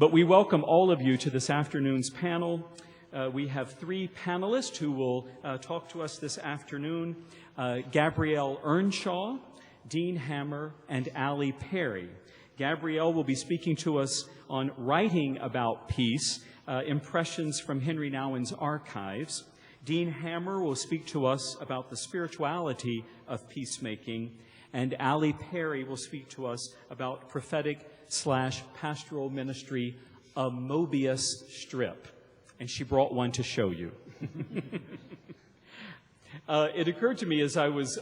But we welcome all of you to this afternoon's panel. We have three panelists who will talk to us this afternoon. Gabrielle Earnshaw, Dean Hammer, and Ali Perry. Gabrielle will be speaking to us on writing about peace, impressions from Henri Nouwen's archives. Dean Hammer will speak to us about the spirituality of peacemaking, and Ali Perry will speak to us about prophetic/pastoral ministry, a Mobius strip. And she brought one to show you. It occurred to me as I was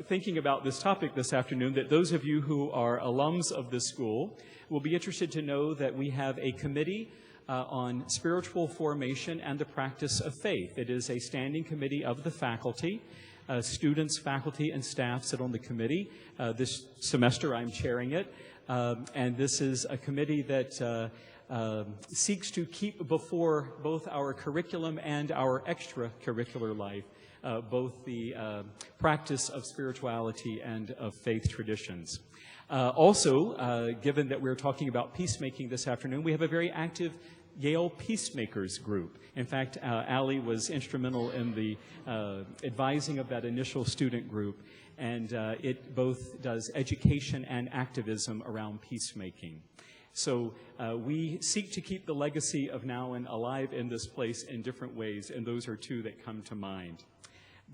thinking about this topic this afternoon that those of you who are alums of this school will be interested to know that we have a committee on spiritual formation and the practice of faith. It is a standing committee of the faculty. Students, faculty, and staff sit on the committee. This semester I'm chairing it. And this is a committee that seeks to keep before both our curriculum and our extracurricular life both the practice of spirituality and of faith traditions. Also, given that we're talking about peacemaking this afternoon, we have a very active Yale Peacemakers group. In fact, Ali was instrumental in the advising of that initial student group, and it both does education and activism around peacemaking. So we seek to keep the legacy of Nouwen alive in this place in different ways, and those are two that come to mind.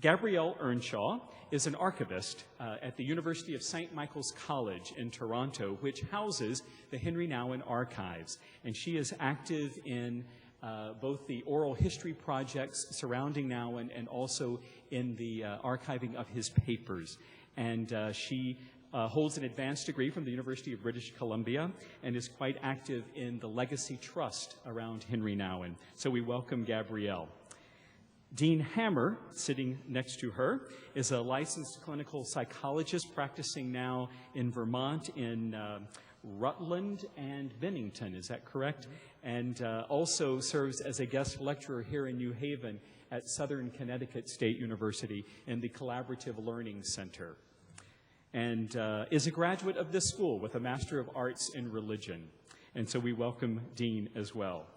Gabrielle Earnshaw is an archivist at the University of St. Michael's College in Toronto, which houses the Henri Nouwen archives. And she is active in both the oral history projects surrounding Nouwen and also in the archiving of his papers. And she holds an advanced degree from the University of British Columbia and is quite active in the Legacy Trust around Henri Nouwen. So we welcome Gabrielle. Dean Hammer, sitting next to her, is a licensed clinical psychologist practicing now in Vermont, in Rutland and Bennington. Is that correct? And also serves as a guest lecturer here in New Haven at Southern Connecticut State University in the Collaborative Learning Center. And is a graduate of this school with a Master of Arts in Religion. And so we welcome Dean as well.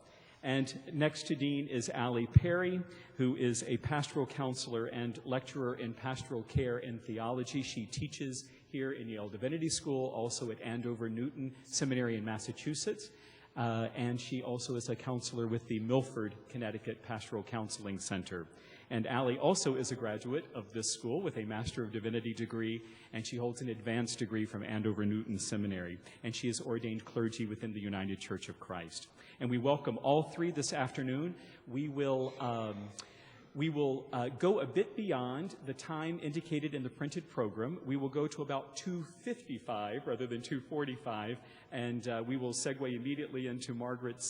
And next to Dean is Ali Perry, who is a pastoral counselor and lecturer in pastoral care and theology. She teaches here in Yale Divinity School, also at Andover Newton Seminary in Massachusetts. And she also is a counselor with the Milford, Connecticut Pastoral Counseling Center. And Ali also is a graduate of this school with a Master of Divinity degree, and she holds an advanced degree from Andover Newton Seminary. And she is ordained clergy within the United Church of Christ. And we welcome all three this afternoon. We will go a bit beyond the time indicated in the printed program. We will go to about 2:55 rather than 2:45, and we will segue immediately into Margaret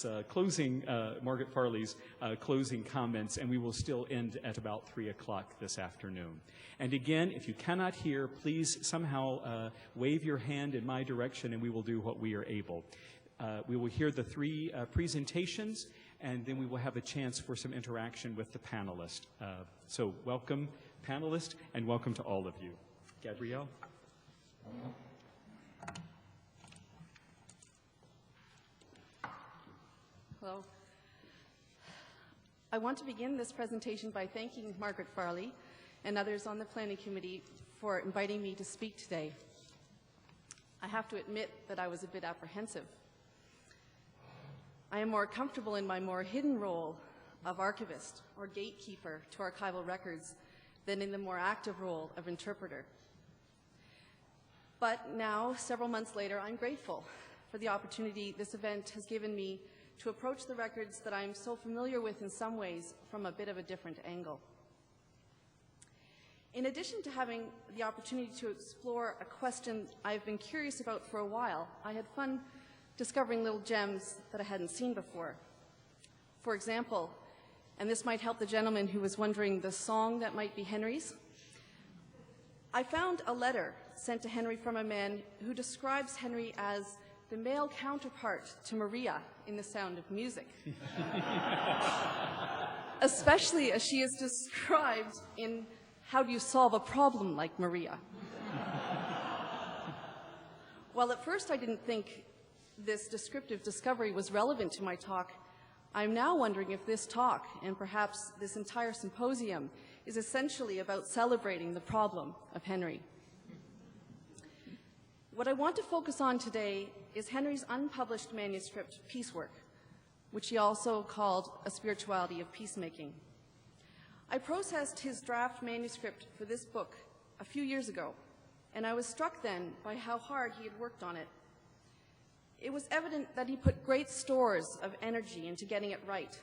Farley's closing comments, and we will still end at about 3 o'clock this afternoon. And again, if you cannot hear, please somehow wave your hand in my direction, and we will do what we are able. We will hear the three presentations, and then we will have a chance for some interaction with the panelists. So welcome, panelists, and welcome to all of you. Gabrielle? Hello. I want to begin this presentation by thanking Margaret Farley and others on the planning committee for inviting me to speak today. I have to admit that I was a bit apprehensive. I am more comfortable in my more hidden role of archivist or gatekeeper to archival records than in the more active role of interpreter. But now, several months later, I'm grateful for the opportunity this event has given me to approach the records that I'm so familiar with in some ways from a bit of a different angle. In addition to having the opportunity to explore a question I've been curious about for a while, I had fun discovering little gems that I hadn't seen before. For example, and this might help the gentleman who was wondering the song that might be Henri's, I found a letter sent to Henri from a man who describes Henri as the male counterpart to Maria in The Sound of Music. Especially as she is described in How Do You Solve a Problem Like Maria? Well, at first I didn't think this descriptive discovery was relevant to my talk, I'm now wondering if this talk, and perhaps this entire symposium, is essentially about celebrating the problem of Henri. What I want to focus on today is Henri's unpublished manuscript, Peacework, which he also called A Spirituality of Peacemaking. I processed his draft manuscript for this book a few years ago, and I was struck then by how hard he had worked on it. It was evident that he put great stores of energy into getting it right.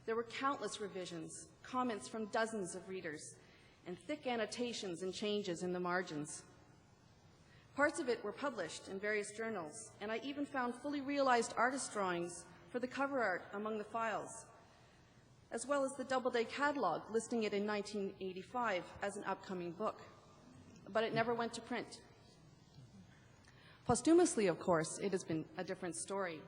There were countless revisions, comments from dozens of readers, and thick annotations and changes in the margins. Parts of it were published in various journals, and I even found fully realized artist drawings for the cover art among the files, as well as the Doubleday catalog listing it in 1985 as an upcoming book. But it never went to print. Posthumously, of course, it has been a different story.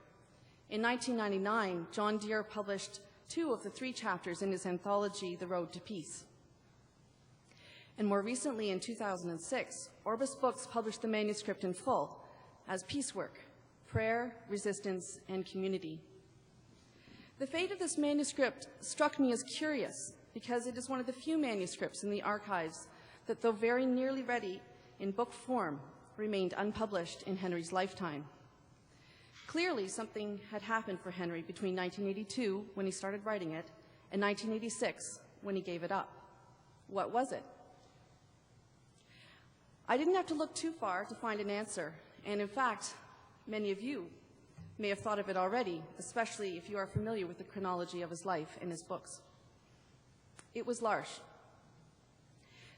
In 1999, John Deere published 2 of the 3 chapters in his anthology, The Road to Peace. And more recently, in 2006, Orbis Books published the manuscript in full as Peacework, Prayer, Resistance, and Community. The fate of this manuscript struck me as curious because it is one of the few manuscripts in the archives that, though very nearly ready in book form, remained unpublished in Henri's lifetime. Clearly, something had happened for Henri between 1982, when he started writing it, and 1986, when he gave it up. What was it? I didn't have to look too far to find an answer, and in fact, many of you may have thought of it already, especially if you are familiar with the chronology of his life in his books. It was L'Arche.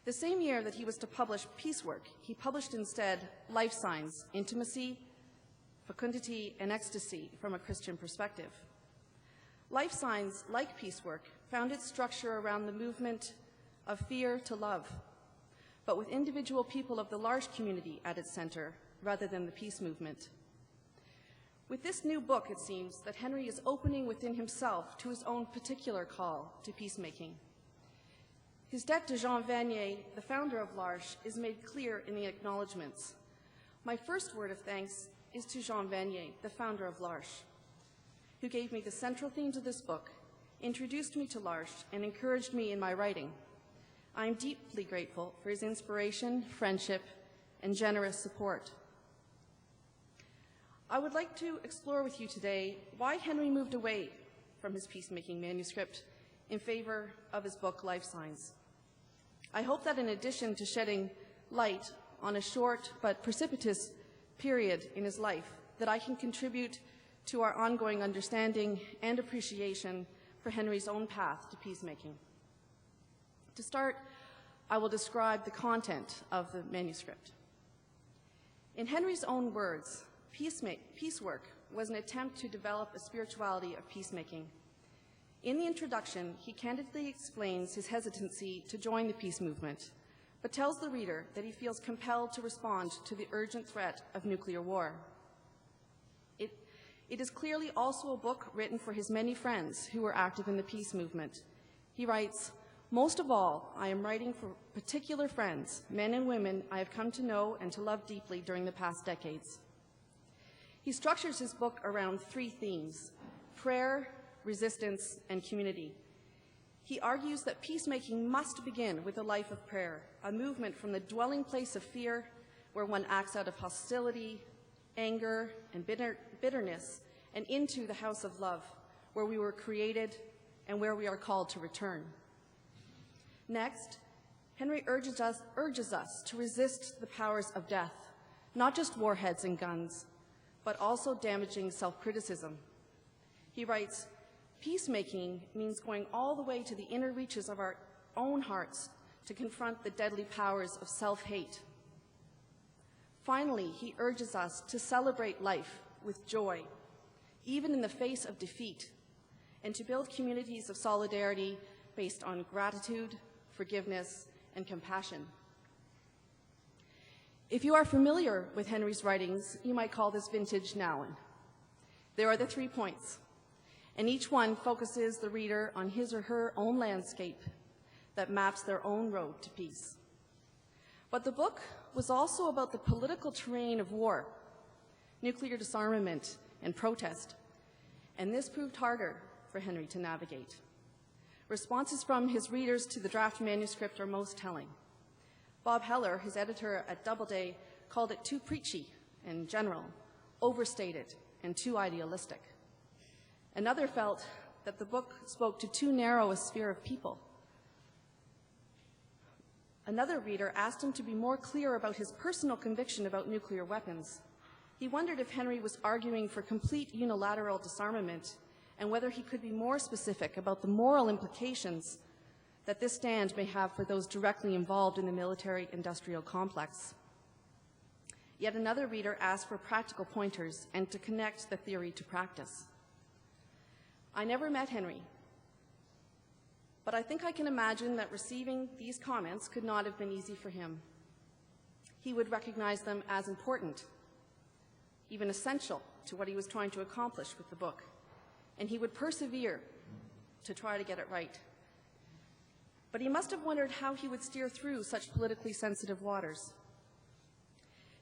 The same year that he was to publish Peacework, he published instead Life Signs, Intimacy, Fecundity, and Ecstasy from a Christian Perspective. Life Signs, like Peacework, found its structure around the movement of fear to love, but with individual people of the L'Arche community at its center, rather than the peace movement. With this new book, it seems that Henri is opening within himself to his own particular call to peacemaking. His debt to Jean Vanier, the founder of L'Arche, is made clear in the acknowledgements. My first word of thanks is to Jean Vanier, the founder of L'Arche, who gave me the central themes of this book, introduced me to L'Arche, and encouraged me in my writing. I am deeply grateful for his inspiration, friendship, and generous support. I would like to explore with you today why Henri moved away from his peacemaking manuscript in favor of his book, Life Signs. I hope that in addition to shedding light on a short but precipitous period in his life, that I can contribute to our ongoing understanding and appreciation for Henri's own path to peacemaking. To start, I will describe the content of the manuscript. In Henri's own words, Peacework was an attempt to develop a spirituality of peacemaking. In the introduction, he candidly explains his hesitancy to join the peace movement, but tells the reader that he feels compelled to respond to the urgent threat of nuclear war. It is clearly also a book written for his many friends who were active in the peace movement. He writes, "Most of all, I am writing for particular friends, men and women I have come to know and to love deeply during the past decades." He structures his book around 3 themes: prayer, resistance, and community. He argues that peacemaking must begin with a life of prayer, a movement from the dwelling place of fear, where one acts out of hostility, anger, and bitterness, and into the house of love, where we were created and where we are called to return. Next, Henri urges us to resist the powers of death, not just warheads and guns, but also damaging self-criticism. He writes, "Peacemaking means going all the way to the inner reaches of our own hearts to confront the deadly powers of self-hate." Finally, he urges us to celebrate life with joy, even in the face of defeat, and to build communities of solidarity based on gratitude, forgiveness, and compassion. If you are familiar with Henri's writings, you might call this vintage Nouwen. There are the 3 points, and each one focuses the reader on his or her own landscape that maps their own road to peace. But the book was also about the political terrain of war. nuclear disarmament, and protest. And this proved harder for Henri to navigate. Responses from his readers to the draft manuscript are most telling. Bob Heller, his editor at Doubleday, called it too preachy and general, overstated, and too idealistic. Another felt that the book spoke to too narrow a sphere of people. Another reader asked him to be more clear about his personal conviction about nuclear weapons. He wondered if Henri was arguing for complete unilateral disarmament and whether he could be more specific about the moral implications that this stand may have for those directly involved in the military-industrial complex. Yet another reader asked for practical pointers and to connect the theory to practice. I never met Henri, but I think I can imagine that receiving these comments could not have been easy for him. He would recognize them as important, even essential to what he was trying to accomplish with the book, and he would persevere to try to get it right. But he must have wondered how he would steer through such politically sensitive waters.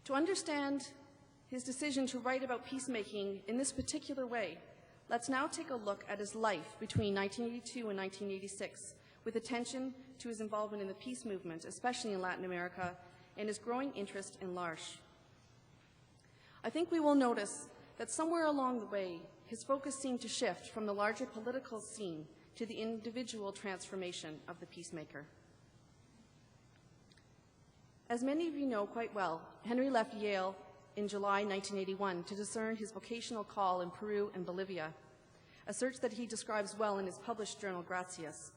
To understand his decision to write about peacemaking in this particular way, let's now take a look at his life between 1982 and 1986, with attention to his involvement in the peace movement, especially in Latin America, and his growing interest in L'Arche. I think we will notice that somewhere along the way, his focus seemed to shift from the larger political scene to the individual transformation of the peacemaker. As many of you know quite well, Henri left Yale in July 1981 to discern his vocational call in Peru and Bolivia, a search that he describes well in his published journal, Gratias.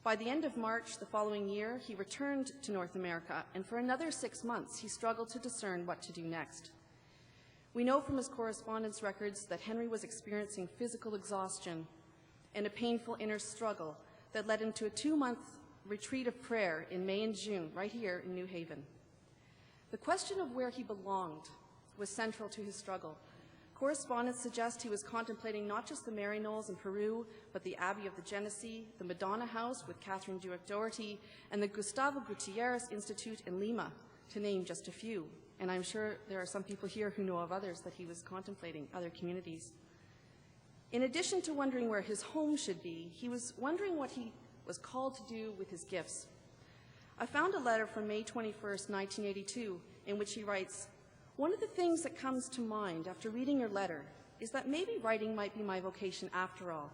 By the end of March the following year, he returned to North America, and for another 6 months, he struggled to discern what to do next. We know from his correspondence records that Henri was experiencing physical exhaustion and a painful inner struggle that led him to a 2-month retreat of prayer in May and June, right here in New Haven. The question of where he belonged was central to his struggle. Correspondence suggests he was contemplating not just the Maryknolls in Peru, but the Abbey of the Genesee, the Madonna House with Catherine Dueck-Doherty, and the Gustavo Gutierrez Institute in Lima, to name just a few. And I'm sure there are some people here who know of others that he was contemplating, other communities. In addition to wondering where his home should be, he was wondering what he was called to do with his gifts. I found a letter from May 21st, 1982, in which he writes, "One of the things that comes to mind after reading your letter is that maybe writing might be my vocation after all.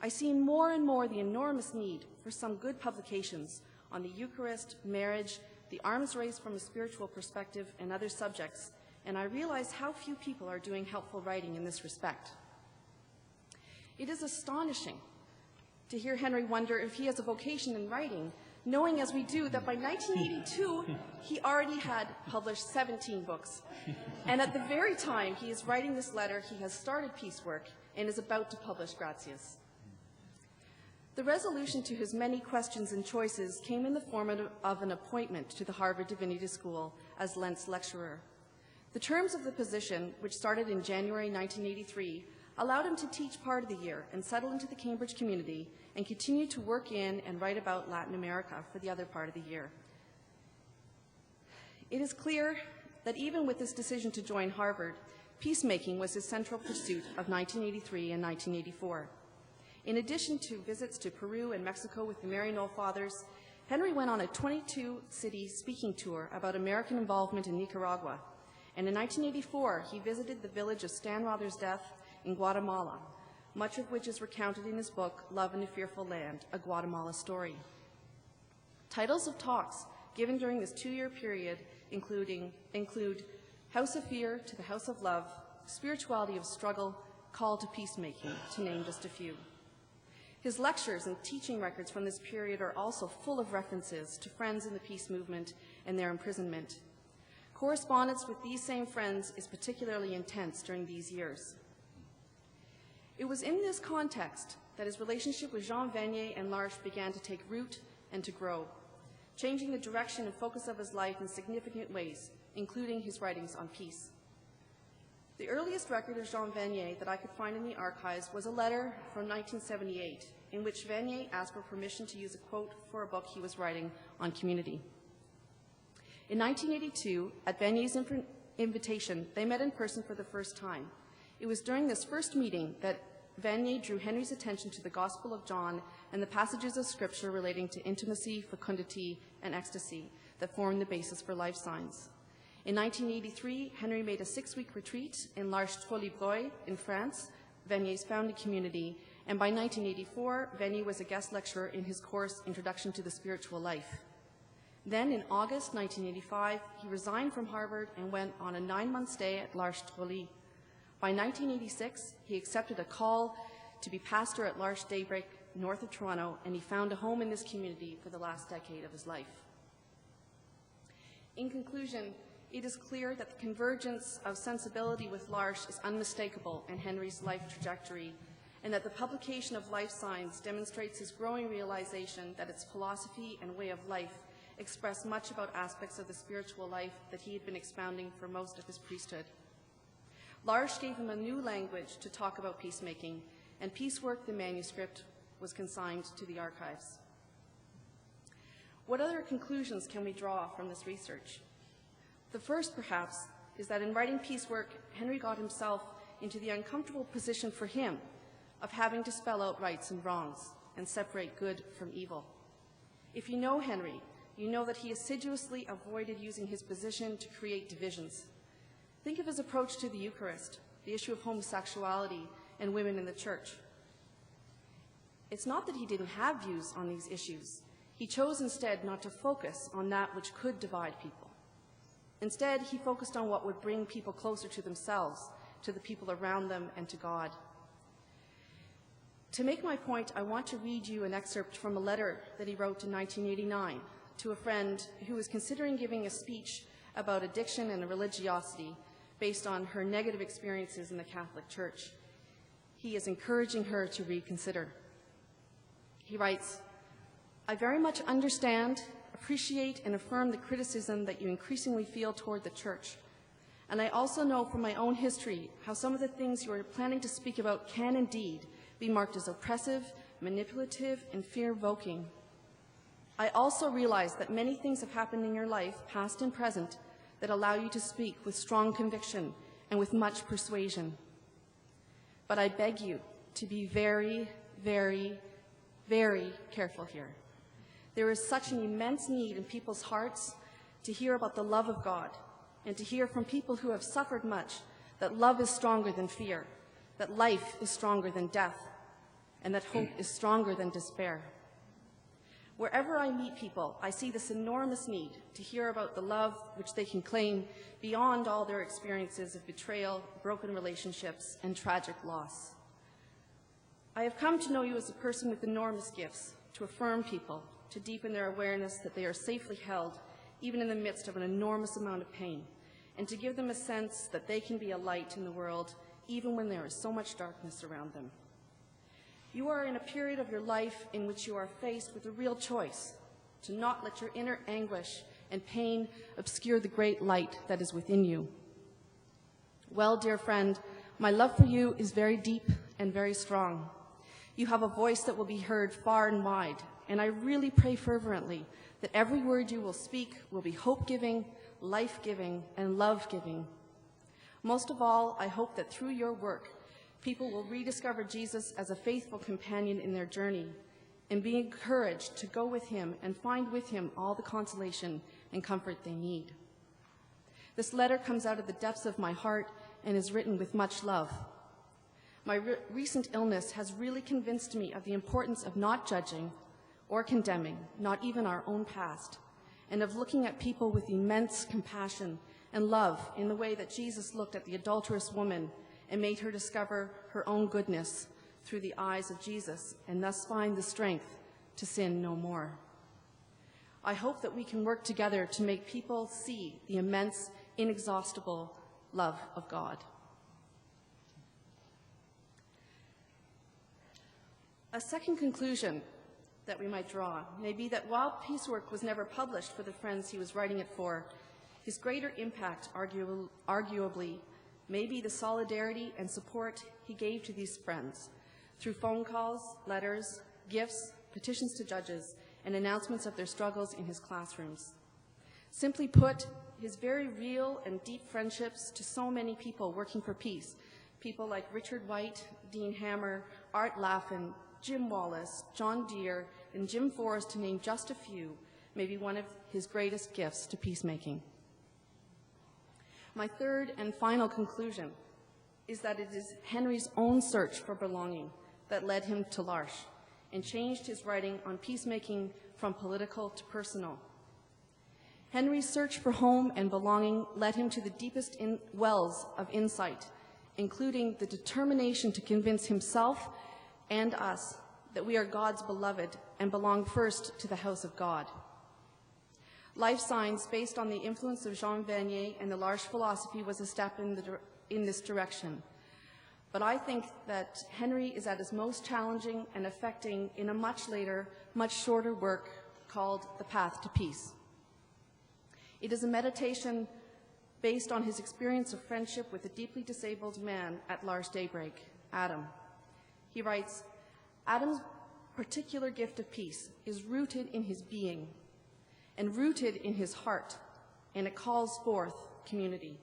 I see more and more the enormous need for some good publications on the Eucharist, marriage, the arms race from a spiritual perspective, and other subjects, and I realize how few people are doing helpful writing in this respect." It is astonishing to hear Henri wonder if he has a vocation in writing, knowing as we do that by 1982, he already had published 17 books. And at the very time he is writing this letter, he has started peace work and is about to publish Gratias. The resolution to his many questions and choices came in the form of an appointment to the Harvard Divinity School as Lentz lecturer. The terms of the position, which started in January 1983, allowed him to teach part of the year and settle into the Cambridge community and continue to work in and write about Latin America for the other part of the year. It is clear that even with this decision to join Harvard, peacemaking was his central pursuit of 1983 and 1984. In addition to visits to Peru and Mexico with the Maryknoll Fathers, Henri went on a 22-city speaking tour about American involvement in Nicaragua. And in 1984, he visited the village of Stanrother's Death in Guatemala, much of which is recounted in his book, Love in a Fearful Land, A Guatemala Story. Titles of talks given during this 2-year period include House of Fear to the House of Love, Spirituality of Struggle, Call to Peacemaking, to name just a few. His lectures and teaching records from this period are also full of references to friends in the peace movement and their imprisonment. Correspondence with these same friends is particularly intense during these years. It was in this context that his relationship with Jean Vanier and L'Arche began to take root and to grow, changing the direction and focus of his life in significant ways, including his writings on peace. The earliest record of Jean Vanier that I could find in the archives was a letter from 1978, in which Vanier asked for permission to use a quote for a book he was writing on community. In 1982, at Vanier's invitation, they met in person for the first time. It was during this first meeting that Vanier drew Henri's attention to the Gospel of John and the passages of Scripture relating to intimacy, fecundity, and ecstasy that formed the basis for life signs. In 1983, Henri made a 6-week retreat in L'Arche-Trollibreuil in France, Vanier's founding community, and by 1984, Vanier was a guest lecturer in his course, Introduction to the Spiritual Life. Then, in August 1985, he resigned from Harvard and went on a 9-month stay at L'Arche-Trollibreuil. By 1986, he accepted a call to be pastor at L'Arche Daybreak, north of Toronto, and he found a home in this community for the last decade of his life. In conclusion, it is clear that the convergence of sensibility with L'Arche is unmistakable in Henri's life trajectory, and that the publication of Life Signs demonstrates his growing realization that its philosophy and way of life express much about aspects of the spiritual life that he had been expounding for most of his priesthood. L'Arche gave him a new language to talk about peacemaking, and Peacework, the manuscript, was consigned to the archives. What other conclusions can we draw from this research? The first, perhaps, is that in writing Peacework, Henri got himself into the uncomfortable position for him of having to spell out rights and wrongs and separate good from evil. If you know Henri, you know that he assiduously avoided using his position to create divisions. Think of his approach to the Eucharist, the issue of homosexuality and women in the church. It's not that he didn't have views on these issues. He chose instead not to focus on that which could divide people. Instead, he focused on what would bring people closer to themselves, to the people around them, and to God. To make my point, I want to read you an excerpt from a letter that he wrote in 1989 to a friend who was considering giving a speech about addiction and religiosity based on her negative experiences in the Catholic Church. He is encouraging her to reconsider. He writes, "I very much understand, appreciate, and affirm the criticism that you increasingly feel toward the Church. And I also know from my own history how some of the things you are planning to speak about can indeed be marked as oppressive, manipulative, and fear-evoking. I also realize that many things have happened in your life, past and present, that allow you to speak with strong conviction and with much persuasion. But I beg you to be very, very, very careful here. There is such an immense need in people's hearts to hear about the love of God and to hear from people who have suffered much that love is stronger than fear, that life is stronger than death, and that hope is stronger than despair. Wherever I meet people, I see this enormous need to hear about the love which they can claim beyond all their experiences of betrayal, broken relationships, and tragic loss. I have come to know you as a person with enormous gifts, to affirm people, to deepen their awareness that they are safely held, even in the midst of an enormous amount of pain, and to give them a sense that they can be a light in the world, even when there is so much darkness around them. You are in a period of your life in which you are faced with a real choice to not let your inner anguish and pain obscure the great light that is within you. Well, dear friend, my love for you is very deep and very strong. You have a voice that will be heard far and wide, and I really pray fervently that every word you will speak will be hope-giving, life-giving, and love-giving. Most of all, I hope that through your work, people will rediscover Jesus as a faithful companion in their journey and be encouraged to go with him and find with him all the consolation and comfort they need. This letter comes out of the depths of my heart and is written with much love. My recent illness has really convinced me of the importance of not judging or condemning, not even our own past, and of looking at people with immense compassion and love in the way that Jesus looked at the adulterous woman and made her discover her own goodness through the eyes of Jesus and thus find the strength to sin no more. I hope that we can work together to make people see the immense, inexhaustible love of God. A second conclusion that we might draw may be that while Peacework was never published for the friends he was writing it for, his greater impact, arguably, may be the solidarity and support he gave to these friends through phone calls, letters, gifts, petitions to judges, and announcements of their struggles in his classrooms. Simply put, his very real and deep friendships to so many people working for peace, people like Richard White, Dean Hammer, Art Laffin, Jim Wallace, John Deere, and Jim Forrest, to name just a few, may be one of his greatest gifts to peacemaking. My third and final conclusion is that it is Henri's own search for belonging that led him to L'Arche and changed his writing on peacemaking from political to personal. Henri's search for home and belonging led him to the deepest wells of insight, including the determination to convince himself and us that we are God's beloved and belong first to the house of God. Life Signs, based on the influence of Jean Vanier and the L'Arche philosophy, was a step in this direction. But I think that Henri is at his most challenging and affecting in a much later, much shorter work called The Path to Peace. It is a meditation based on his experience of friendship with a deeply disabled man at L'Arche Daybreak, Adam. He writes, Adam's particular gift of peace is rooted in his being and rooted in his heart, and it calls forth community.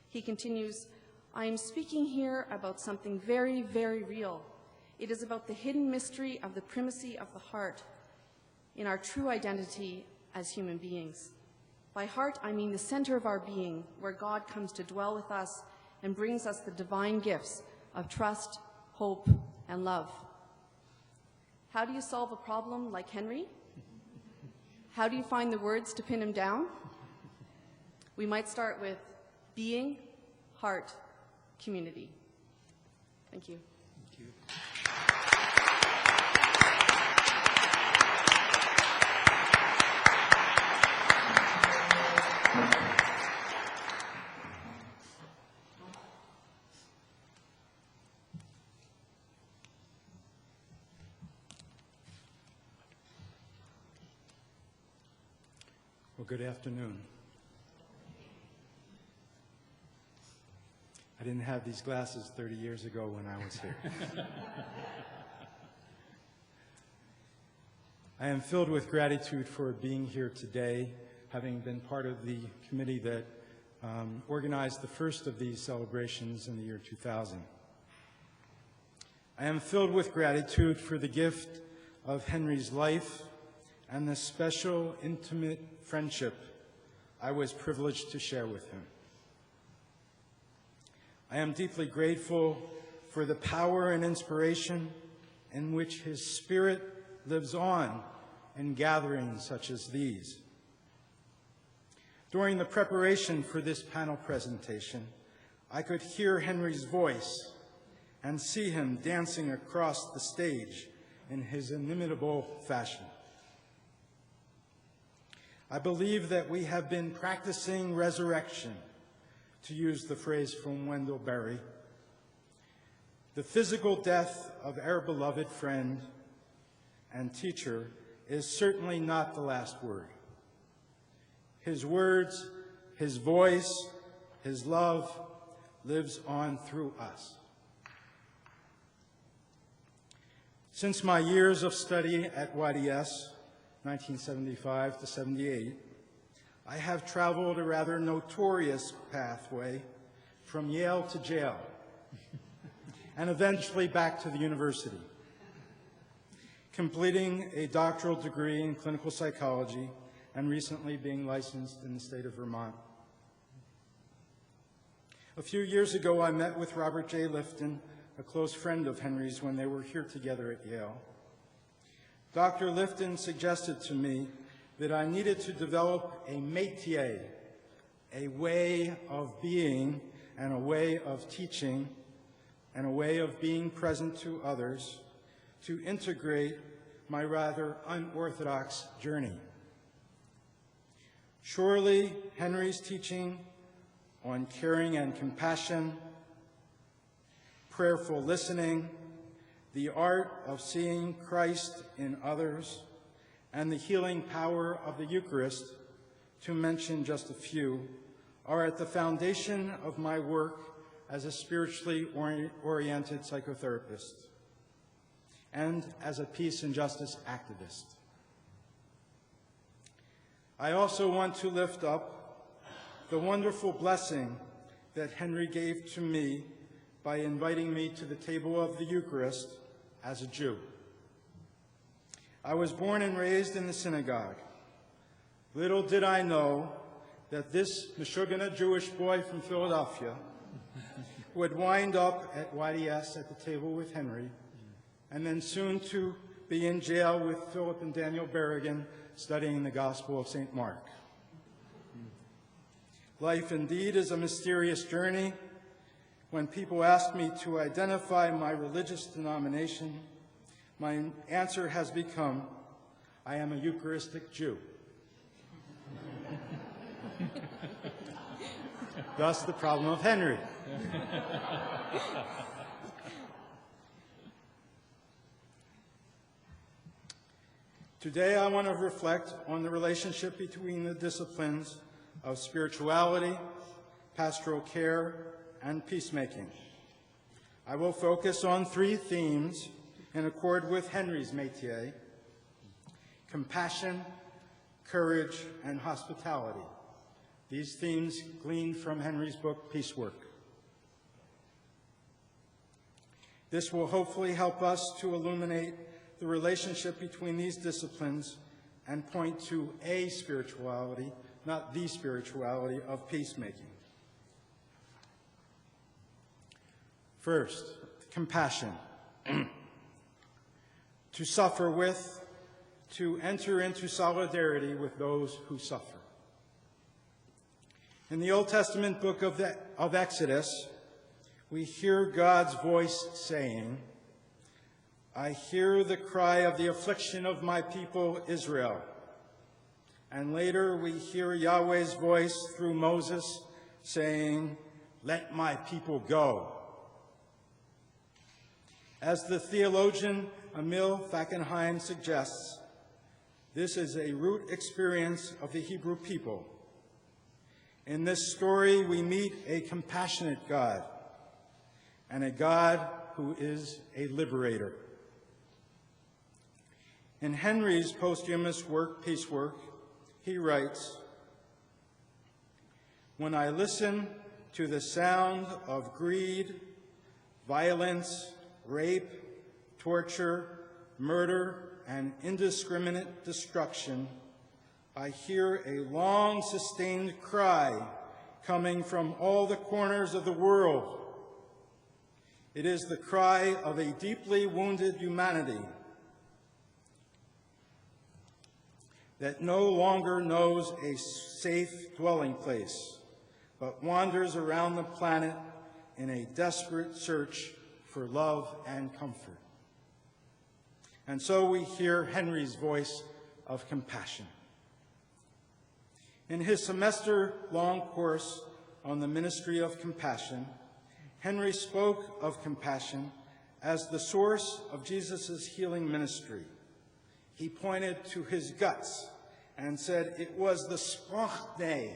He continues, I am speaking here about something very, very real. It is about the hidden mystery of the primacy of the heart in our true identity as human beings. By heart, I mean the center of our being, where God comes to dwell with us and brings us the divine gifts of trust, hope, and love. How do you solve a problem like Henri? How do you find the words to pin him down? We might start with being, heart, community. Thank you. Thank you. Well, good afternoon. I didn't have these glasses 30 years ago when I was here. I am filled with gratitude for being here today, having been part of the committee that organized the first of these celebrations in the year 2000. I am filled with gratitude for the gift of Henri's life and the special, intimate friendship I was privileged to share with him. I am deeply grateful for the power and inspiration in which his spirit lives on in gatherings such as these. During the preparation for this panel presentation, I could hear Henri's voice and see him dancing across the stage in his inimitable fashion. I believe that we have been practicing resurrection, to use the phrase from Wendell Berry. The physical death of our beloved friend and teacher is certainly not the last word. His words, his voice, his love lives on through us. Since my years of study at YDS, 1975 to 78, I have traveled a rather notorious pathway from Yale to jail and eventually back to the university, completing a doctoral degree in clinical psychology and recently being licensed in the state of Vermont. A few years ago, I met with Robert J. Lifton, a close friend of Henri's, when they were here together at Yale. Dr. Lifton suggested to me that I needed to develop a métier, a way of being and a way of teaching and a way of being present to others to integrate my rather unorthodox journey. Surely, Henri's teaching on caring and compassion, prayerful listening, the art of seeing Christ in others, and the healing power of the Eucharist, to mention just a few, are at the foundation of my work as a spiritually oriented psychotherapist and as a peace and justice activist. I also want to lift up the wonderful blessing that Henri gave to me by inviting me to the table of the Eucharist as a Jew. I was born and raised in the synagogue. Little did I know that this Meshuggah Jewish boy from Philadelphia would wind up at YDS at the table with Henri, and then soon to be in jail with Philip and Daniel Berrigan studying the Gospel of St. Mark. Life indeed is a mysterious journey. When people ask me to identify my religious denomination, my answer has become, I am a Eucharistic Jew. Thus the problem of Henri. Today I want to reflect on the relationship between the disciplines of spirituality, pastoral care, and peacemaking. I will focus on three themes in accord with Henri's métier: compassion, courage, and hospitality. These themes gleaned from Henri's book, Peacework. This will hopefully help us to illuminate the relationship between these disciplines and point to a spirituality, not the spirituality, of peacemaking. First, compassion. To suffer with, to enter into solidarity with those who suffer. In the Old Testament book of Exodus, we hear God's voice saying, I hear the cry of the affliction of my people Israel. And later we hear Yahweh's voice through Moses saying, let my people go. As the theologian Emil Fackenheim suggests, this is a root experience of the Hebrew people. In this story, we meet a compassionate God and a God who is a liberator. In Henri's posthumous work, Peacework, he writes, when I listen to the sound of greed, violence, rape, torture, murder, and indiscriminate destruction, I hear a long-sustained cry coming from all the corners of the world. It is the cry of a deeply wounded humanity that no longer knows a safe dwelling place, but wanders around the planet in a desperate search for love and comfort. And so we hear Henri's voice of compassion. In his semester-long course on the ministry of compassion, Henri spoke of compassion as the source of Jesus' healing ministry. He pointed to his guts and said it was the Sprachne,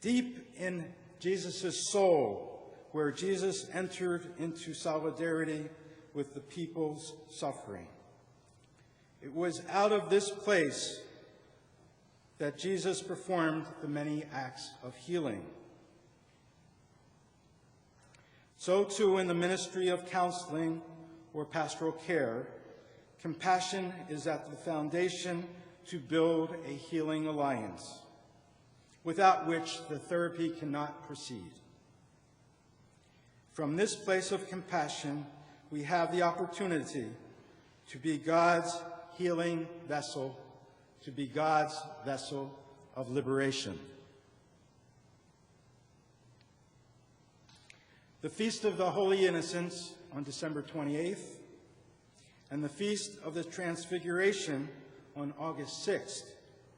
deep in Jesus' soul, where Jesus entered into solidarity with the people's suffering. It was out of this place that Jesus performed the many acts of healing. So too in the ministry of counseling or pastoral care, compassion is at the foundation to build a healing alliance, without which the therapy cannot proceed. From this place of compassion, we have the opportunity to be God's healing vessel, to be God's vessel of liberation. The Feast of the Holy Innocents on December 28th, and the Feast of the Transfiguration on August 6th,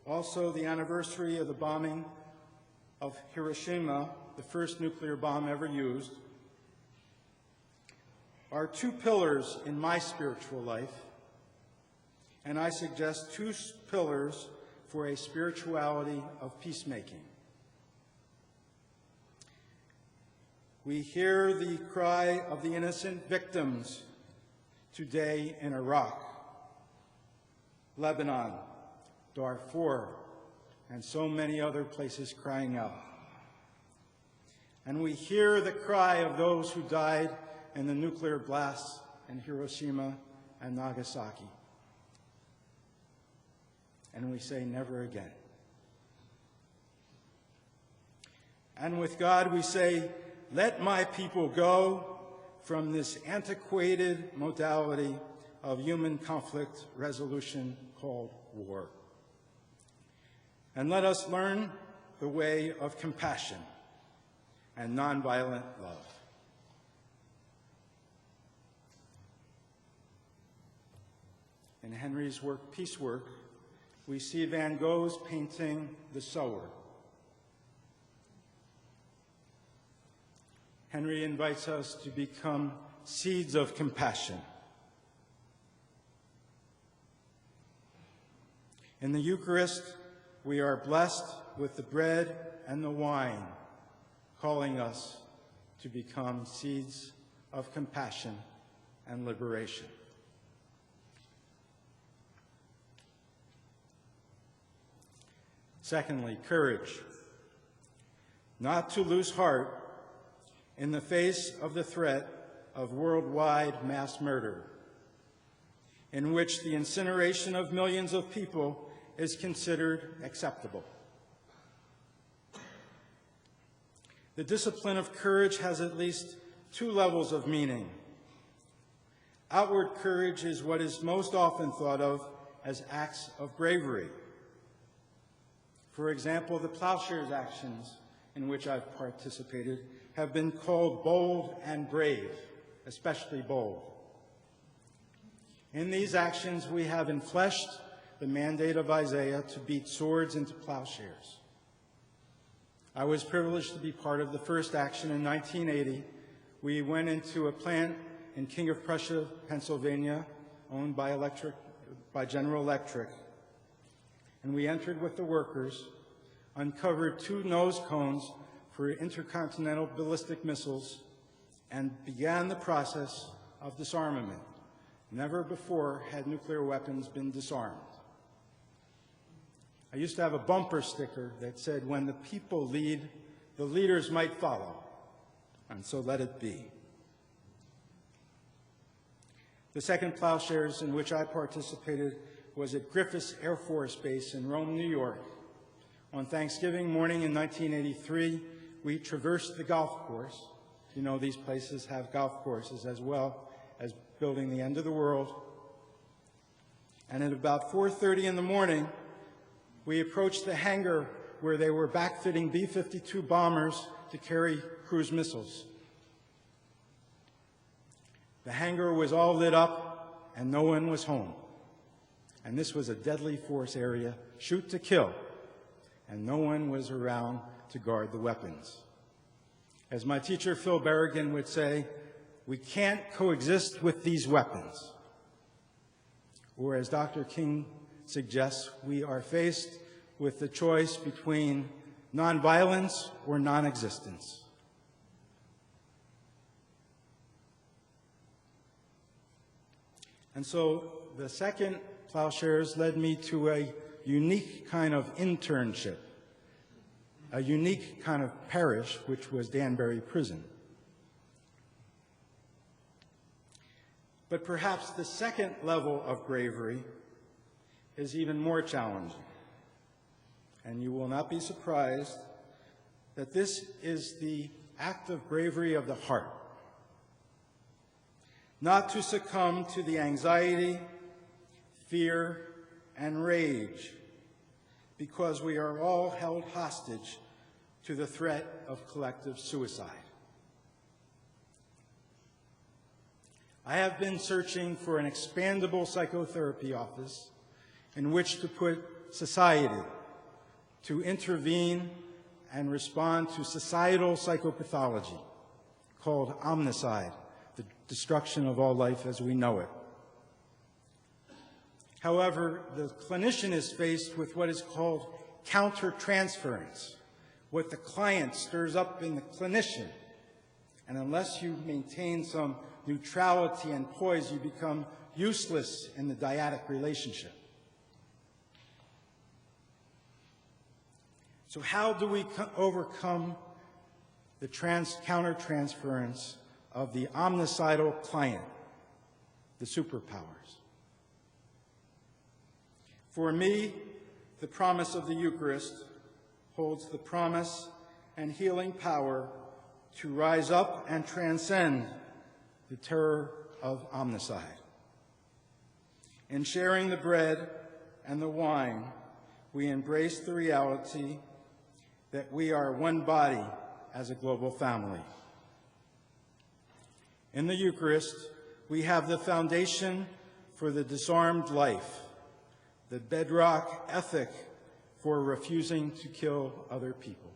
also the anniversary of the bombing of Hiroshima, the first nuclear bomb ever used, are two pillars in my spiritual life, and I suggest two pillars for a spirituality of peacemaking. We hear the cry of the innocent victims today in Iraq, Lebanon, Darfur, and so many other places crying out. And we hear the cry of those who died in the nuclear blasts in Hiroshima and Nagasaki. And we say, never again. And with God we say, let my people go from this antiquated modality of human conflict resolution called war. And let us learn the way of compassion and nonviolent love. In Henri's work, Peace Work, we see Van Gogh's painting, The Sower. Henri invites us to become seeds of compassion. In the Eucharist, we are blessed with the bread and the wine, calling us to become seeds of compassion and liberation. Secondly, courage. Not to lose heart in the face of the threat of worldwide mass murder, in which the incineration of millions of people is considered acceptable. The discipline of courage has at least two levels of meaning. Outward courage is what is most often thought of as acts of bravery. For example, the Plowshares actions in which I've participated have been called bold and brave, especially bold. In these actions, we have enfleshed the mandate of Isaiah to beat swords into plowshares. I was privileged to be part of the first action in 1980. We went into a plant in King of Prussia, Pennsylvania, owned by General Electric. And we entered with the workers, uncovered 2 nose cones for intercontinental ballistic missiles, and began the process of disarmament. Never before had nuclear weapons been disarmed. I used to have a bumper sticker that said, when the people lead, the leaders might follow, and so let it be. The second Plowshares in which I participated was at Griffiths Air Force Base in Rome, New York. On Thanksgiving morning in 1983, we traversed the golf course. You know, these places have golf courses as well as building the end of the world. And at about 4:30 in the morning, we approached the hangar where they were backfitting B-52 bombers to carry cruise missiles. The hangar was all lit up and no one was home. And this was a deadly force area, shoot to kill, and no one was around to guard the weapons. As my teacher Phil Berrigan would say, we can't coexist with these weapons. Or as Dr. King suggests, we are faced with the choice between nonviolence or non-existence. And so the second Plowshares led me to a unique kind of internship, a unique kind of parish, which was Danbury Prison. But perhaps the second level of bravery is even more challenging. And you will not be surprised that this is the act of bravery of the heart. Not to succumb to the anxiety, fear, and rage, because we are all held hostage to the threat of collective suicide. I have been searching for an expandable psychotherapy office in which to put society to intervene and respond to societal psychopathology called omnicide, the destruction of all life as we know it. However, the clinician is faced with what is called countertransference, what the client stirs up in the clinician. And unless you maintain some neutrality and poise, you become useless in the dyadic relationship. So how do we overcome the counter-transference of the omnicidal client, the superpowers? For me, the promise of the Eucharist holds the promise and healing power to rise up and transcend the terror of omnicide. In sharing the bread and the wine, we embrace the reality that we are one body as a global family. In the Eucharist, we have the foundation for the disarmed life, the bedrock ethic for refusing to kill other people.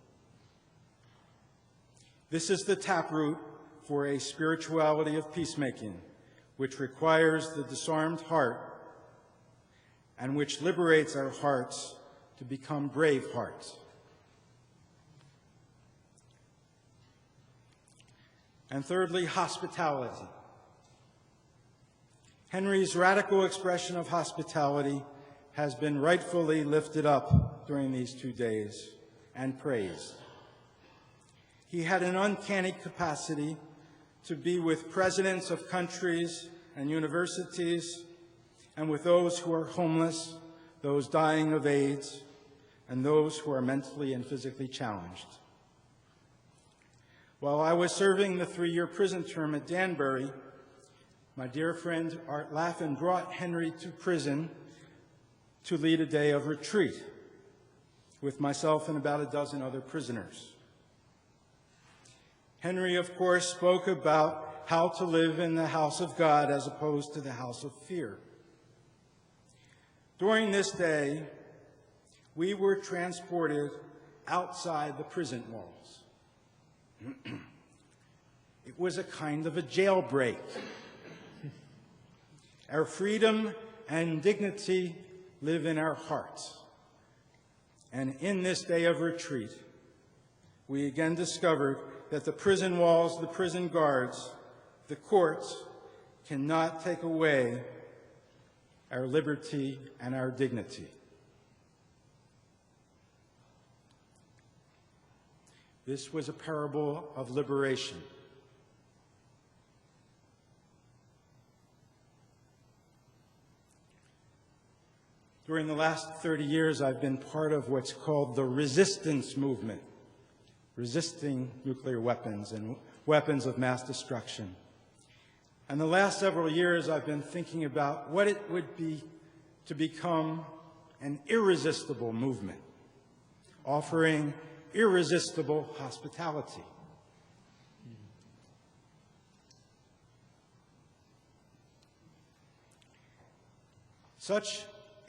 This is the taproot for a spirituality of peacemaking, which requires the disarmed heart and which liberates our hearts to become brave hearts. And thirdly, hospitality. Henri's radical expression of hospitality has been rightfully lifted up during these 2 days and praised. He had an uncanny capacity to be with presidents of countries and universities and with those who are homeless, those dying of AIDS, and those who are mentally and physically challenged. While I was serving the 3-year prison term at Danbury, my dear friend Art Laffin brought Henri to prison to lead a day of retreat with myself and about a dozen other prisoners. Henri, of course, spoke about how to live in the house of God as opposed to the house of fear. During this day, we were transported outside the prison walls. It was a kind of a jailbreak. Our freedom and dignity live in our hearts. And in this day of retreat, we again discovered that the prison walls, the prison guards, the courts cannot take away our liberty and our dignity. This was a parable of liberation. During the last 30 years, I've been part of what's called the resistance movement, resisting nuclear weapons and weapons of mass destruction. And the last several years, I've been thinking about what it would be to become an irresistible movement, offering irresistible hospitality. Such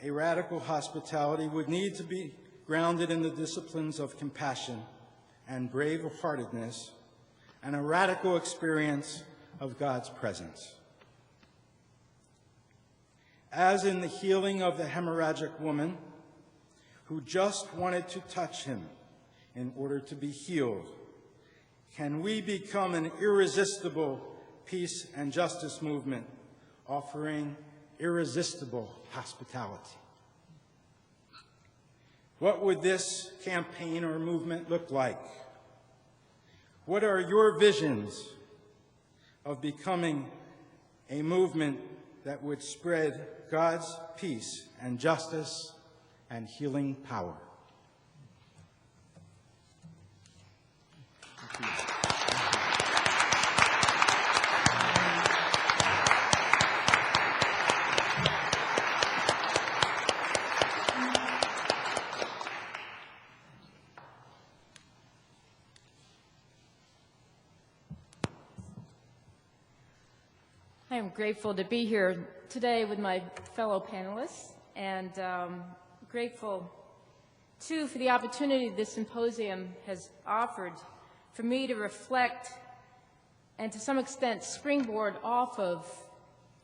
a radical hospitality would need to be grounded in the disciplines of compassion and brave-heartedness and a radical experience of God's presence. As in the healing of the hemorrhagic woman who just wanted to touch him in order to be healed, can we become an irresistible peace and justice movement offering irresistible hospitality? What would this campaign or movement look like? What are your visions of becoming a movement that would spread God's peace and justice and healing power? Thank you. I am grateful to be here today with my fellow panelists, and grateful, too, for the opportunity this symposium has offered for me to reflect and, to some extent, springboard off of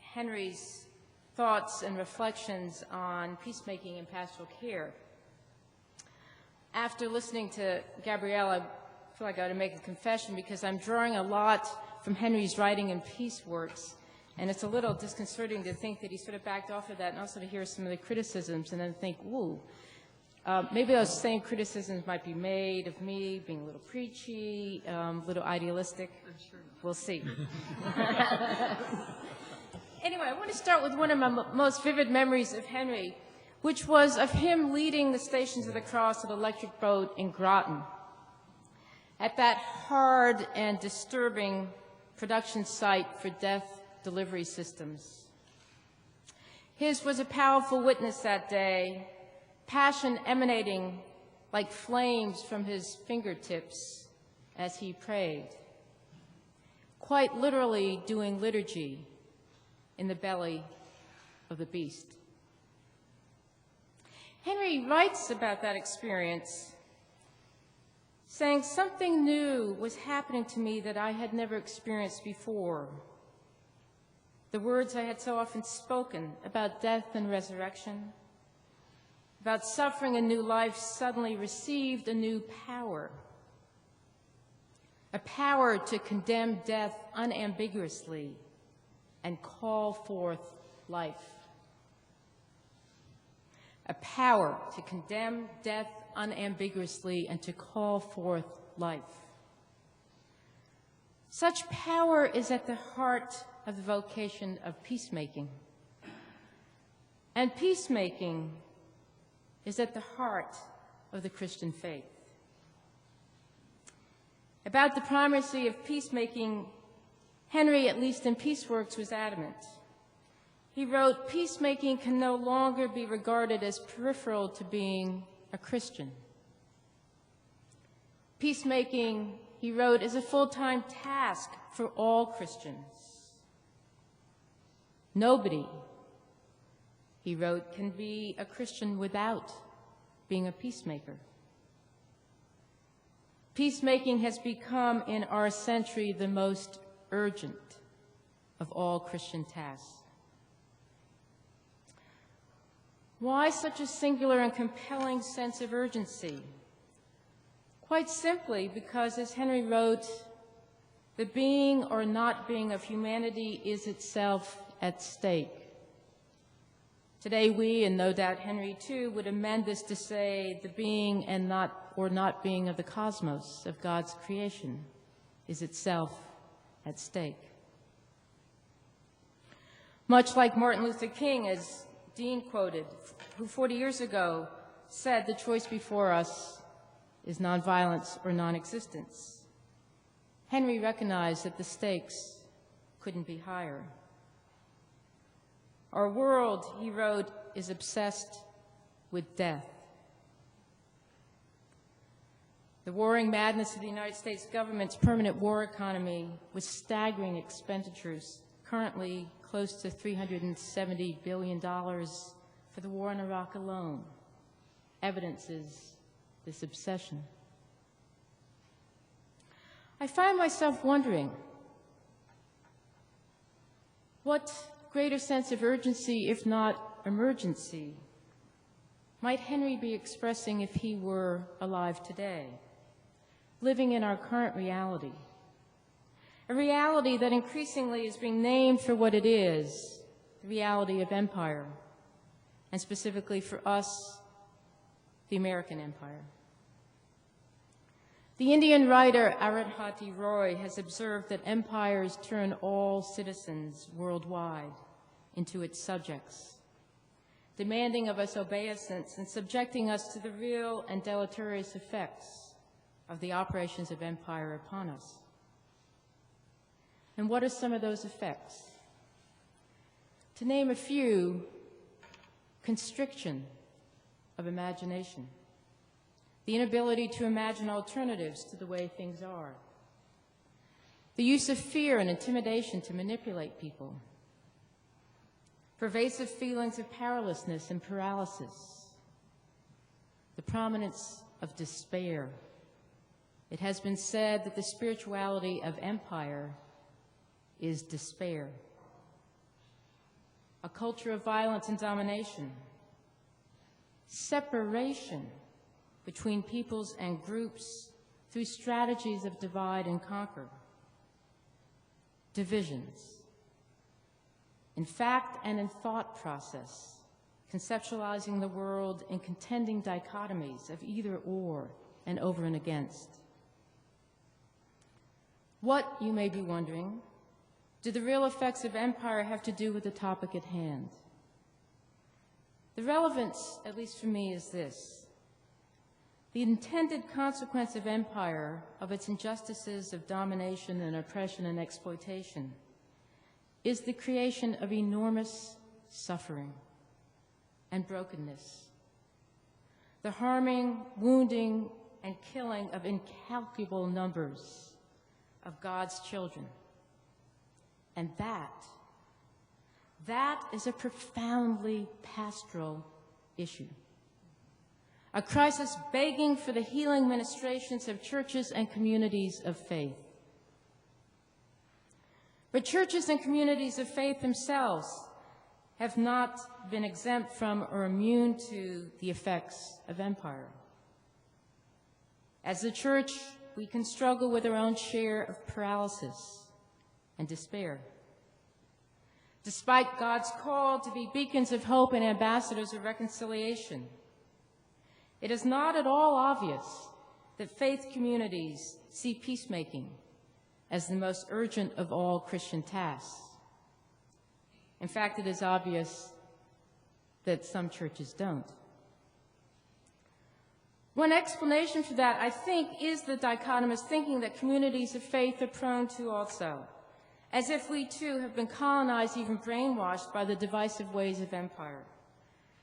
Henri's thoughts and reflections on peacemaking and pastoral care. After listening to Gabrielle, I feel like I ought to make a confession because I'm drawing a lot from Henri's writing and peace works. And it's a little disconcerting to think that he sort of backed off of that and also to hear some of the criticisms and then think, ooh, Maybe those same criticisms might be made of me being a little preachy, a little idealistic. I'm sure not. We'll see. Anyway, I want to start with one of my most vivid memories of Henri, which was of him leading the Stations of the Cross at Electric Boat in Groton. At that hard and disturbing production site for death delivery systems. His was a powerful witness that day, passion emanating like flames from his fingertips as he prayed, quite literally doing liturgy in the belly of the beast. Henri writes about that experience, saying something new was happening to me that I had never experienced before. The words I had so often spoken about death and resurrection, about suffering and new life, suddenly received a new power. A power to condemn death unambiguously and call forth life. A power to condemn death unambiguously and to call forth life. Such power is at the heart of the vocation of peacemaking. And peacemaking is at the heart of the Christian faith. About the primacy of peacemaking, Henri, at least in Peaceworks, was adamant. He wrote, "Peacemaking can no longer be regarded as peripheral to being a Christian. Peacemaking," he wrote, "is a full-time task for all Christians. Nobody," he wrote, "can be a Christian without being a peacemaker." Peacemaking has become, in our century, the most urgent of all Christian tasks. Why such a singular and compelling sense of urgency? Quite simply because, as Henri wrote, the being or not being of humanity is itself at stake. Today we, and no doubt Henri too, would amend this to say the being and not being of the cosmos, of God's creation, is itself at stake. Much like Martin Luther King, as Dean quoted, who 40 years ago said the choice before us is nonviolence or non-existence. Henri recognized that the stakes couldn't be higher. Our world, he wrote, is obsessed with death. The warring madness of the United States government's permanent war economy, with staggering expenditures, currently close to $370 billion for the war in Iraq alone, evidences this obsession. I find myself wondering, what greater sense of urgency, if not emergency, might Henri be expressing if he were alive today, living in our current reality? A reality that increasingly is being named for what it is, the reality of empire, and specifically for us, the American empire. The Indian writer Arundhati Roy has observed that empires turn all citizens worldwide into its subjects, demanding of us obeisance and subjecting us to the real and deleterious effects of the operations of empire upon us. And what are some of those effects? To name a few: constriction of imagination, the inability to imagine alternatives to the way things are, the use of fear and intimidation to manipulate people, pervasive feelings of powerlessness and paralysis, the prominence of despair. It has been said that the spirituality of empire is despair. A culture of violence and domination, separation between peoples and groups through strategies of divide and conquer, divisions, in fact and in thought process, conceptualizing the world in contending dichotomies of either or and over and against. What, you may be wondering, do the real effects of empire have to do with the topic at hand? The relevance, at least for me, is this. The intended consequence of empire, of its injustices of domination and oppression and exploitation, is the creation of enormous suffering and brokenness, the harming, wounding, and killing of incalculable numbers of God's children. And that is a profoundly pastoral issue, a crisis begging for the healing ministrations of churches and communities of faith. But churches and communities of faith themselves have not been exempt from or immune to the effects of empire. As the church, we can struggle with our own share of paralysis and despair. Despite God's call to be beacons of hope and ambassadors of reconciliation, it is not at all obvious that faith communities see peacemaking as the most urgent of all Christian tasks. In fact, it is obvious that some churches don't. One explanation for that, I think, is the dichotomous thinking that communities of faith are prone to also, as if we too have been colonized, even brainwashed by the divisive ways of empire.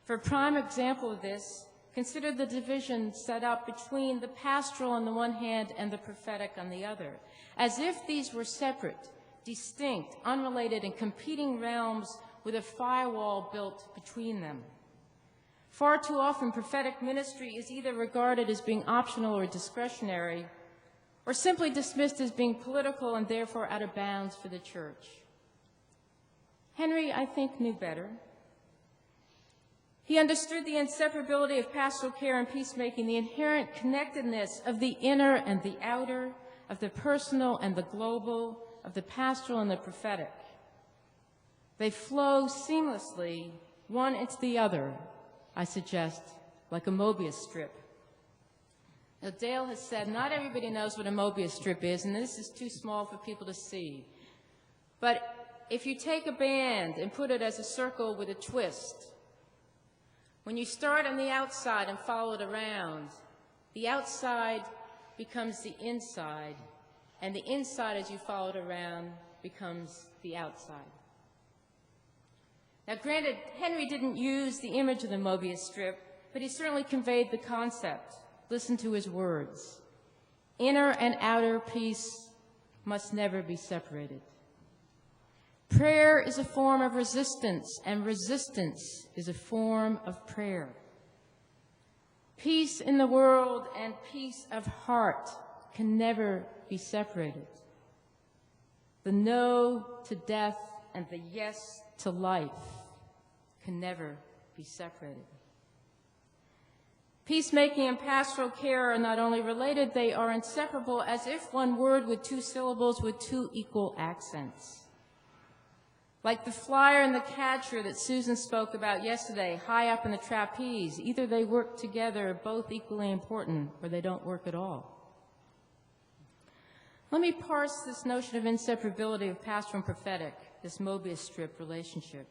For a prime example of this, consider the division set up between the pastoral on the one hand and the prophetic on the other, as if these were separate, distinct, unrelated, and competing realms with a firewall built between them. Far too often, prophetic ministry is either regarded as being optional or discretionary, or simply dismissed as being political and therefore out of bounds for the church. Henri, I think, knew better. He understood the inseparability of pastoral care and peacemaking, the inherent connectedness of the inner and the outer, of the personal and the global, of the pastoral and the prophetic. They flow seamlessly, one into the other, I suggest, like a Mobius strip. Now, Dale has said not everybody knows what a Mobius strip is, and this is too small for people to see. But if you take a band and put it as a circle with a twist, when you start on the outside and follow it around, the outside becomes the inside, and the inside, as you follow it around, becomes the outside. Now, granted, Henri didn't use the image of the Mobius strip, but he certainly conveyed the concept. Listen to his words. Inner and outer peace must never be separated. Prayer is a form of resistance, and resistance is a form of prayer. Peace in the world and peace of heart can never be separated. The no to death and the yes to life can never be separated. Peacemaking and pastoral care are not only related, they are inseparable, as if one word with two syllables with two equal accents. Like the flyer and the catcher that Susan spoke about yesterday, high up in the trapeze, either they work together, both equally important, or they don't work at all. Let me parse this notion of inseparability of pastoral and prophetic, this Mobius strip relationship.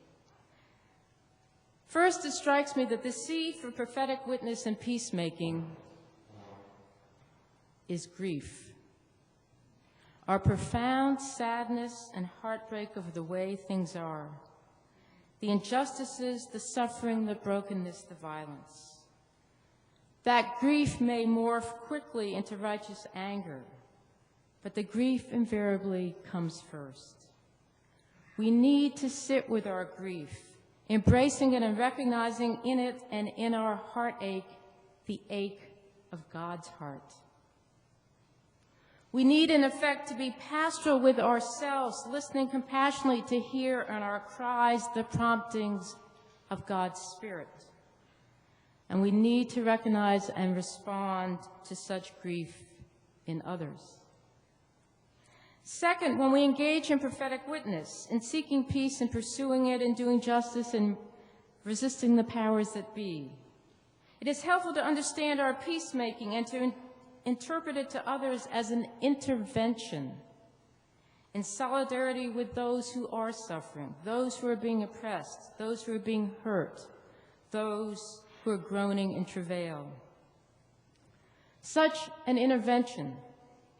First, it strikes me that the seed for prophetic witness and peacemaking is grief. Our profound sadness and heartbreak over the way things are, the injustices, the suffering, the brokenness, the violence. That grief may morph quickly into righteous anger, but the grief invariably comes first. We need to sit with our grief, embracing it and recognizing in it and in our heartache the ache of God's heart. We need, in effect, to be pastoral with ourselves, listening compassionately to hear in our cries the promptings of God's Spirit. And we need to recognize and respond to such grief in others. Second, when we engage in prophetic witness, in seeking peace and pursuing it and doing justice and resisting the powers that be. It is helpful to understand our peacemaking and to interpret it to others as an intervention in solidarity with those who are suffering, those who are being oppressed, those who are being hurt, those who are groaning in travail. Such an intervention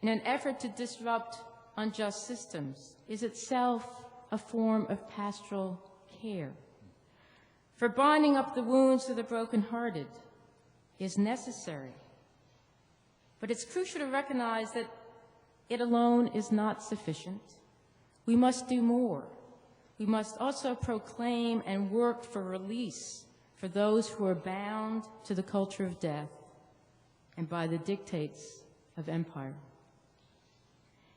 in an effort to disrupt unjust systems is itself a form of pastoral care. For binding up the wounds of the brokenhearted is necessary, but it's crucial to recognize that it alone is not sufficient. We must do more. We must also proclaim and work for release for those who are bound to the culture of death and by the dictates of empire.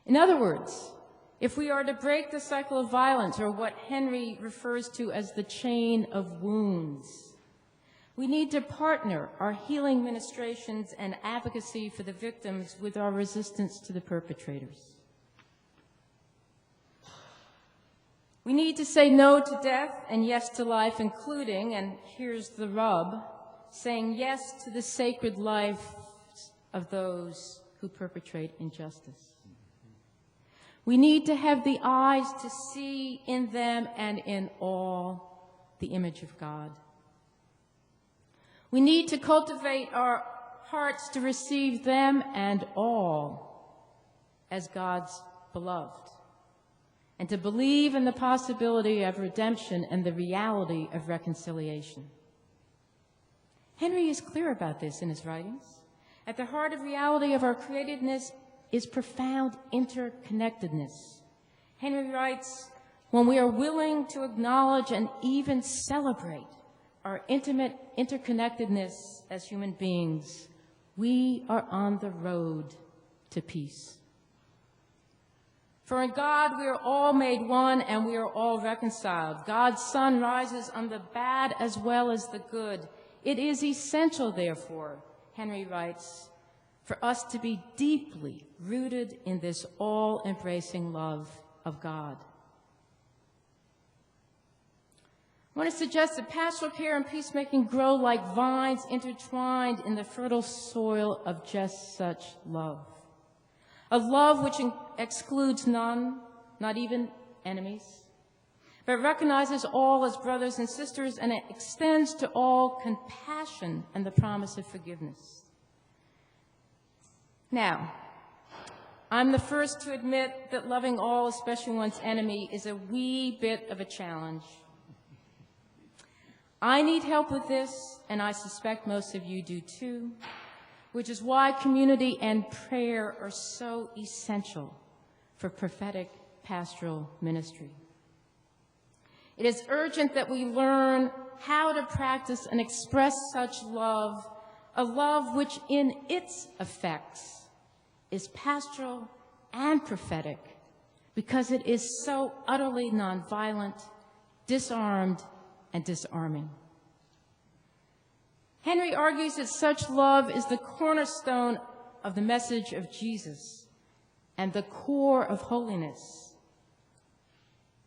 In other words, if we are to break the cycle of violence, or what Henri refers to as the chain of wounds, we need to partner our healing ministrations and advocacy for the victims with our resistance to the perpetrators. We need to say no to death and yes to life, including, and here's the rub, saying yes to the sacred life of those who perpetrate injustice. We need to have the eyes to see in them and in all the image of God. We need to cultivate our hearts to receive them and all as God's beloved, and to believe in the possibility of redemption and the reality of reconciliation. Henri is clear about this in his writings. At the heart of reality of our createdness is profound interconnectedness. Henri writes, when we are willing to acknowledge and even celebrate our intimate interconnectedness as human beings, we are on the road to peace. For in God we are all made one and we are all reconciled. God's sun rises on the bad as well as the good. It is essential, therefore, Henri writes, for us to be deeply rooted in this all-embracing love of God. I want to suggest that pastoral care and peacemaking grow like vines intertwined in the fertile soil of just such love. A love which excludes none, not even enemies, but recognizes all as brothers and sisters, and it extends to all compassion and the promise of forgiveness. Now, I'm the first to admit that loving all, especially one's enemy, is a wee bit of a challenge. I need help with this, and I suspect most of you do too, which is why community and prayer are so essential for prophetic pastoral ministry. It is urgent that we learn how to practice and express such love, a love which in its effects is pastoral and prophetic, because it is so utterly nonviolent, disarmed, and disarming. Henri argues that such love is the cornerstone of the message of Jesus and the core of holiness.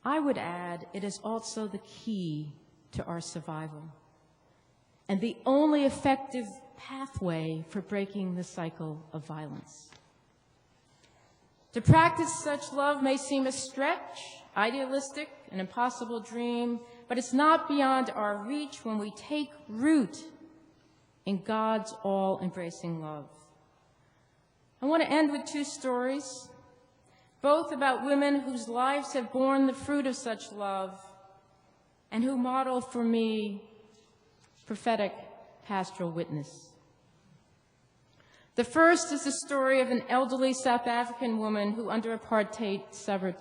I would add, it is also the key to our survival and the only effective pathway for breaking the cycle of violence. To practice such love may seem a stretch, idealistic, an impossible dream, but it's not beyond our reach when we take root in God's all-embracing love. I want to end with two stories, both about women whose lives have borne the fruit of such love and who model for me prophetic pastoral witness. The first is the story of an elderly South African woman who, under apartheid, suffered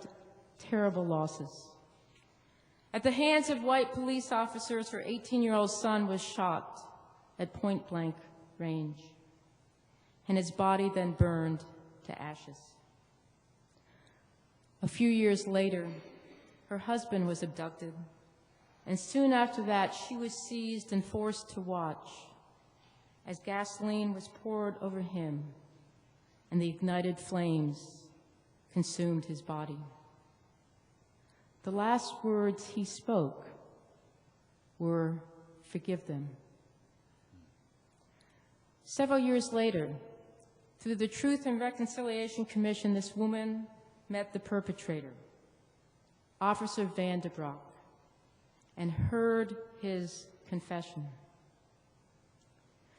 terrible losses. At the hands of white police officers, her 18-year-old son was shot at point-blank range, and his body then burned to ashes. A few years later, her husband was abducted, and soon after that, she was seized and forced to watch as gasoline was poured over him and the ignited flames consumed his body. The last words he spoke were forgive them. Several years later, through the Truth and Reconciliation Commission, this woman met the perpetrator, Officer Van der Broek, and heard his confession.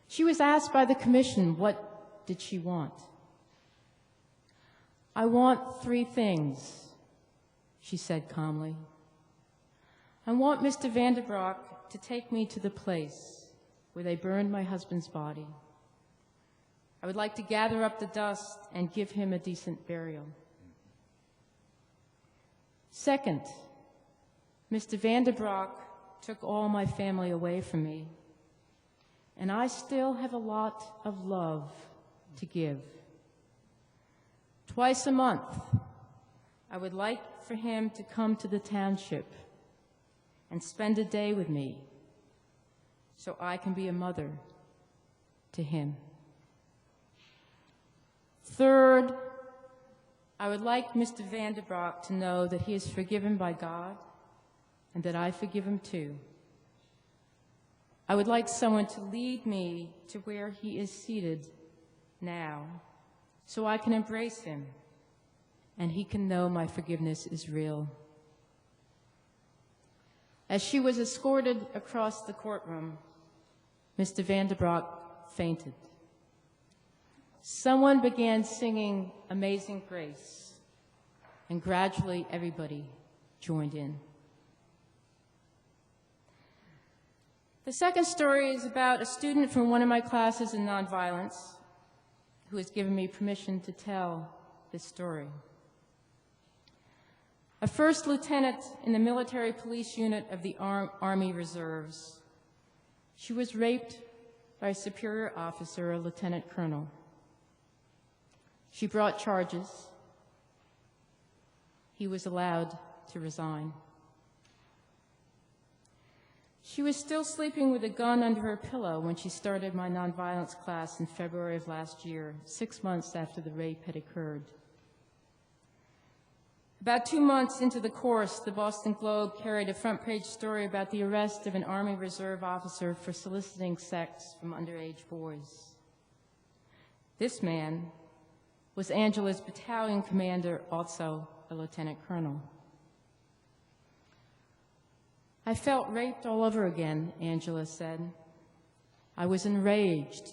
She was asked by the commission, what did she want? I want 3 things, she said calmly. I want Mr. Van der Broek to take me to the place where they burned my husband's body. I would like to gather up the dust and give him a decent burial. Second, Mr. Van der Broek took all my family away from me, and I still have a lot of love to give. Twice a month, I would like for him to come to the township and spend a day with me so I can be a mother to him. Third, I would like Mr. Van der Broek to know that he is forgiven by God and that I forgive him too. I would like someone to lead me to where he is seated now so I can embrace him and he can know my forgiveness is real. As she was escorted across the courtroom, Mr. Van der Broek fainted. Someone began singing Amazing Grace, and gradually everybody joined in. The second story is about a student from one of my classes in nonviolence who has given me permission to tell this story. A first lieutenant in the military police unit of the Army Reserves. She was raped by a superior officer, a lieutenant colonel. She brought charges. He was allowed to resign. She was still sleeping with a gun under her pillow when she started my nonviolence class in February of last year, 6 months after the rape had occurred. About 2 months into the course, the Boston Globe carried a front-page story about the arrest of an Army Reserve officer for soliciting sex from underage boys. This man was Angela's battalion commander, also a lieutenant colonel. I felt raped all over again, Angela said. I was enraged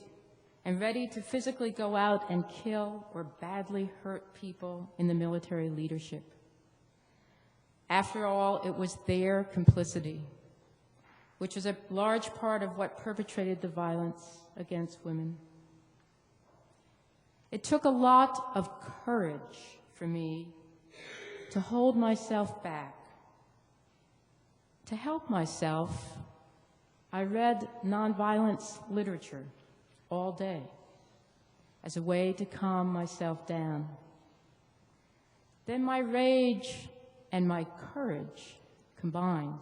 and ready to physically go out and kill or badly hurt people in the military leadership. After all, it was their complicity, which was a large part of what perpetrated the violence against women. It took a lot of courage for me to hold myself back. To help myself, I read nonviolence literature all day as a way to calm myself down. Then my rage and my courage combined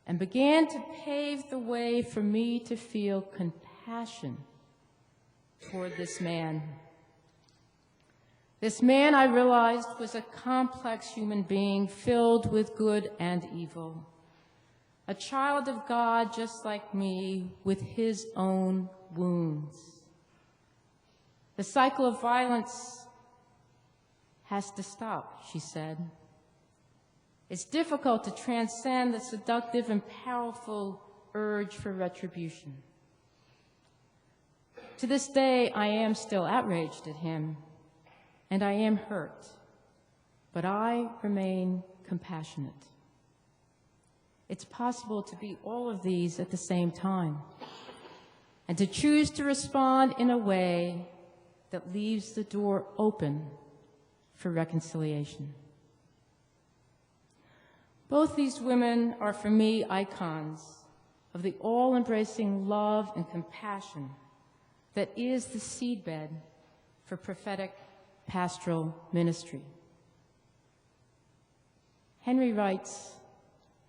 and began to pave the way for me to feel compassion toward this man. This man, I realized, was a complex human being filled with good and evil, a child of God just like me with his own wounds. The cycle of violence has to stop, she said. It's difficult to transcend the seductive and powerful urge for retribution. To this day, I am still outraged at him, and I am hurt, but I remain compassionate. It's possible to be all of these at the same time, and to choose to respond in a way that leaves the door open for reconciliation. Both these women are, for me, icons of the all-embracing love and compassion that is the seedbed for prophetic pastoral ministry. Henri writes,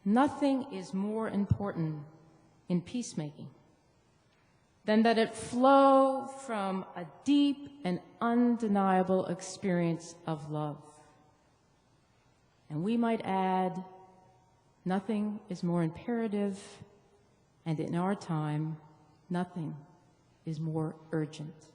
"Nothing is more important in peacemaking than that it flow from a deep and undeniable experience of love." And we might add, Nothing is more imperative, and in our time, nothing is more urgent.